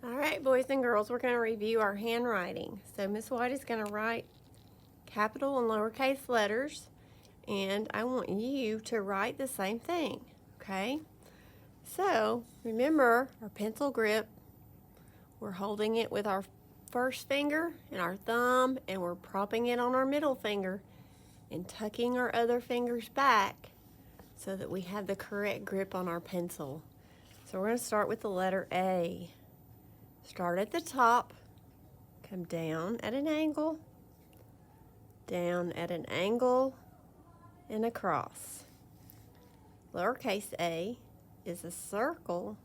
All right, boys and girls, we're going to review our handwriting. So Miss White is going to write capital and lowercase letters, and I want you to write the same thing, okay? So remember our pencil grip. We're holding it with our first finger and our thumb, and we're propping it on our middle finger and tucking our other fingers back so that we have the correct grip on our pencil. So we're going to start with the letter A. Start at the top, come down at an angle, down at an angle, and across. Lowercase a is a circle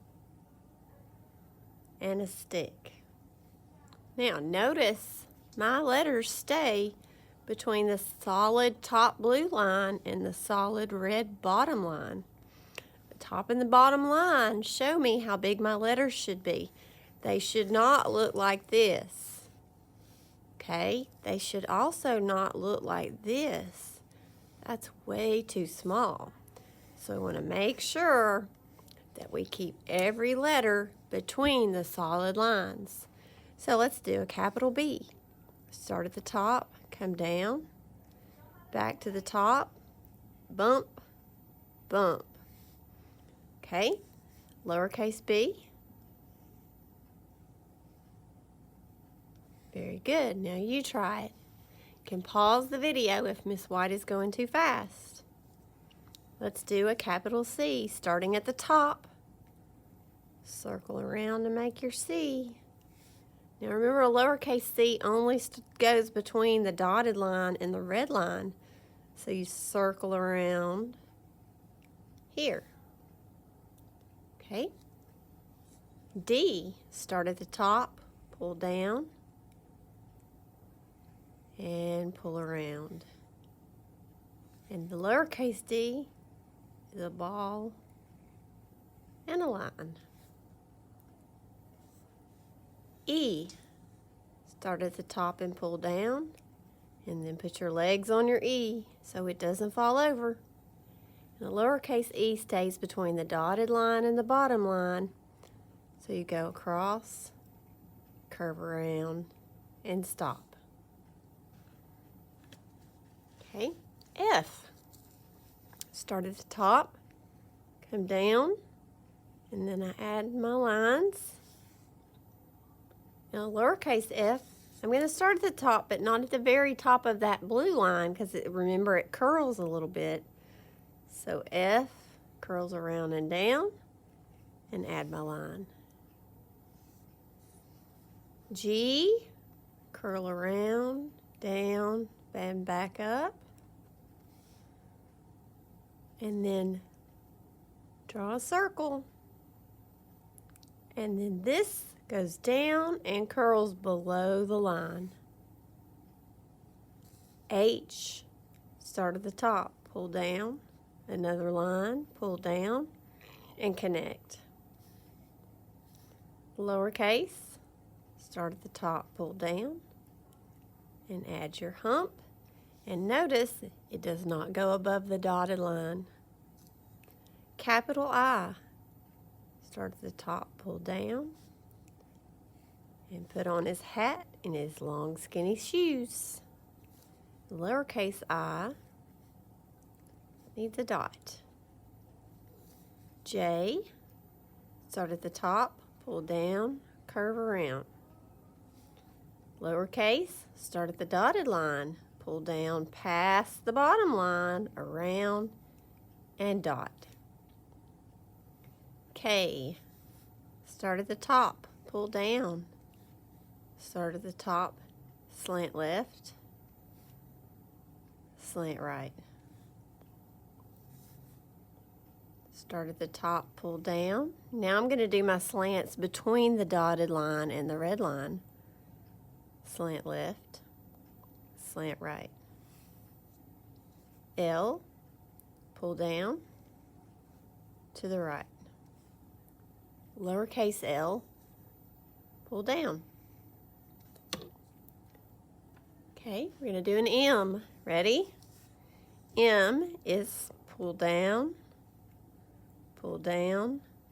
and a stick. Now notice my letters stay between the solid top blue line and the solid red bottom line. The top and the bottom line show me how big my letters should be. They should not look like this, okay? They should also not look like this. That's way too small. So I want to make sure that we keep every letter between the solid lines. So let's do a capital B. Start at the top, come down, back to the top, bump, bump. Okay, lowercase b. Very good. Now you try it. You can pause the video if Miss White is going too fast. Let's do a capital C, starting at the top. Circle around to make your C. Now remember, a lowercase c only goes between the dotted line and the red line. So you circle around here. Okay. D, start at the top, pull down, and pull around. And the lowercase d is a ball and a line. E, start at the top and pull down, and then put your legs on your E so it doesn't fall over. And the lowercase e stays between the dotted line and the bottom line. So you go across, curve around, and stop. Okay, F. Start at the top, come down, and then I add my lines. Now lowercase f, I'm going to start at the top, but not at the very top of that blue line, because remember it curls a little bit. So F curls around and down, and add my line. G, curl around, down, and back up. And then draw a circle. And then this goes down and curls below the line. H, start at the top, pull down, another line, pull down, and connect. Lowercase, start at the top, pull down, and add your hump. And notice it does not go above the dotted line. Capital I, start at the top, pull down, and put on his hat and his long skinny shoes. Lowercase I needs a dot. J, start at the top, pull down, curve around. Lowercase, start at the dotted line, pull down past the bottom line, around, and dot. K, start at the top, pull down, start at the top, slant left, slant right. Start at the top, pull down. Now I'm going to do my slants between the dotted line and the red line. Slant left, slant right. L, pull down to the right. Lowercase l, pull down. Okay, we're going to do an M. Ready? M is pull down,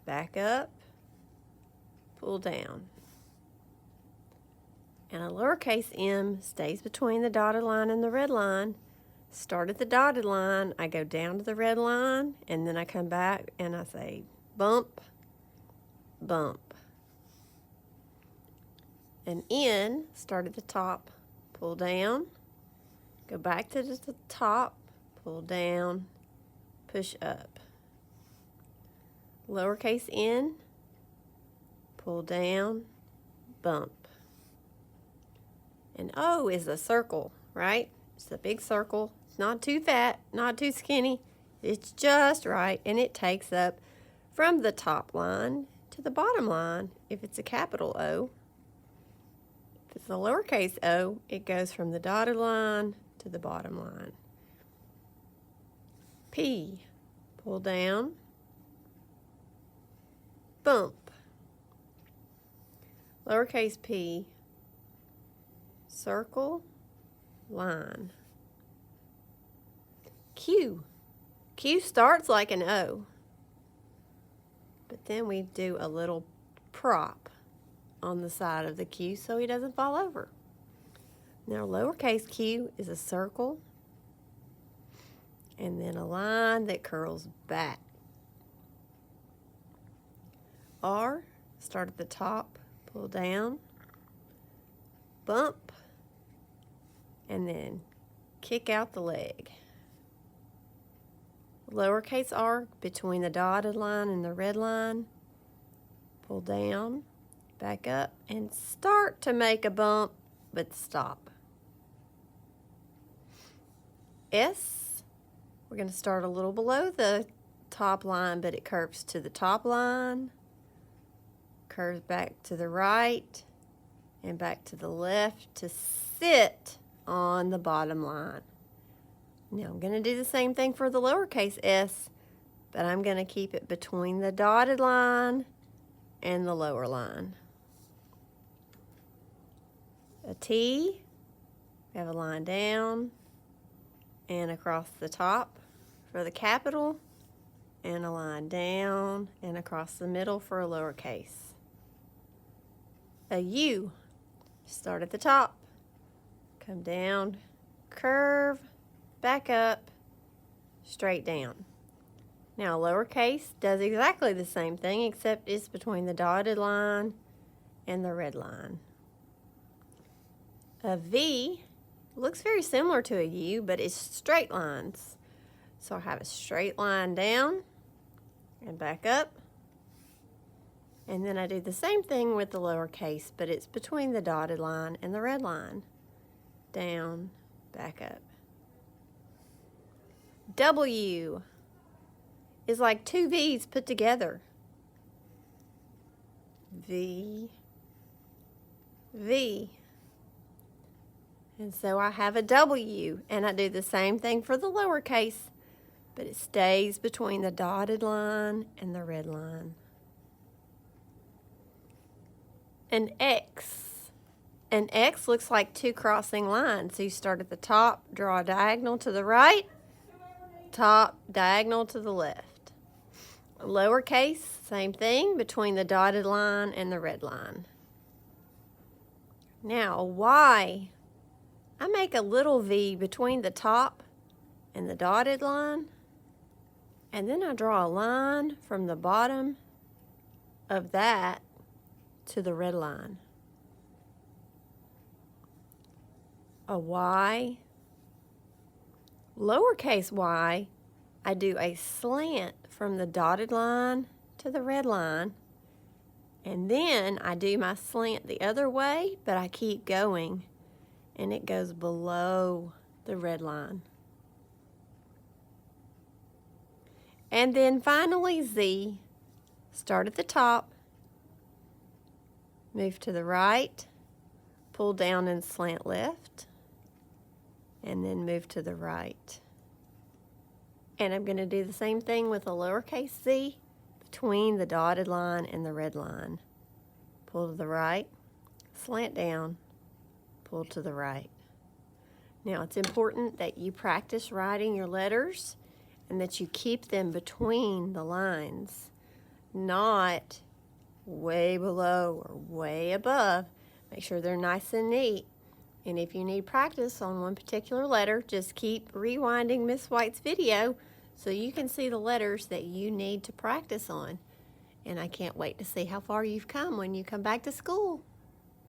back up, pull down. And a lowercase m stays between the dotted line and the red line. Start at the dotted line, I go down to the red line, and then I come back and I say bump, bump. An N, start at the top, pull down, go back to the top, pull down, push up. Lowercase n, pull down, bump. And O is a circle, right? It's a big circle. It's not too fat, not too skinny. It's just right, and it takes up from the top line to the bottom line if it's a capital O. If it's a lowercase o, it goes from the dotted line to the bottom line. P, pull down, bump. Lowercase p, circle, line. Q. Q starts like an O, but then we do a little prop on the side of the Q so he doesn't fall over. Now lowercase q is a circle and then a line that curls back. R, start at the top, pull down, bump, and then kick out the leg. Lowercase r between the dotted line and the red line, pull down, back up, and start to make a bump, but stop. S, we're going to start a little below the top line, but it curves to the top line, curves back to the right, and back to the left to sit on the bottom line. Now I'm going to do the same thing for the lowercase s, but I'm going to keep it between the dotted line and the lower line. A T, we have a line down and across the top for the capital, and a line down and across the middle for a lowercase. A U, start at the top, come down, curve, back up, straight down. Now lowercase does exactly the same thing, except it's between the dotted line and the red line. A V looks very similar to a U, but it's straight lines. So I have a straight line down and back up. And then I do the same thing with the lowercase, but it's between the dotted line and the red line. Down, back up. W is like two V's put together. V, V. And so I have a W, and I do the same thing for the lowercase, but it stays between the dotted line and the red line. An X. An X looks like two crossing lines. So you start at the top, draw a diagonal to the right, top, diagonal to the left. Lowercase, same thing, between the dotted line and the red line. Now, Y. I make a little V between the top and the dotted line, and then I draw a line from the bottom of that to the red line. A Y. Lowercase y, I do a slant from the dotted line to the red line, and then I do my slant the other way, but I keep going, and it goes below the red line. And then finally Z, start at the top, move to the right, pull down and slant left, and then move to the right. And I'm going to do the same thing with a lowercase z between the dotted line and the red line. Pull to the right, slant down, pull to the right. Now it's important that you practice writing your letters and that you keep them between the lines, not way below or way above, Make sure they're nice and neat. And if you need practice on one particular letter, just keep rewinding Miss White's video so you can see the letters that you need to practice on. And I can't wait to see how far you've come when you come back to school.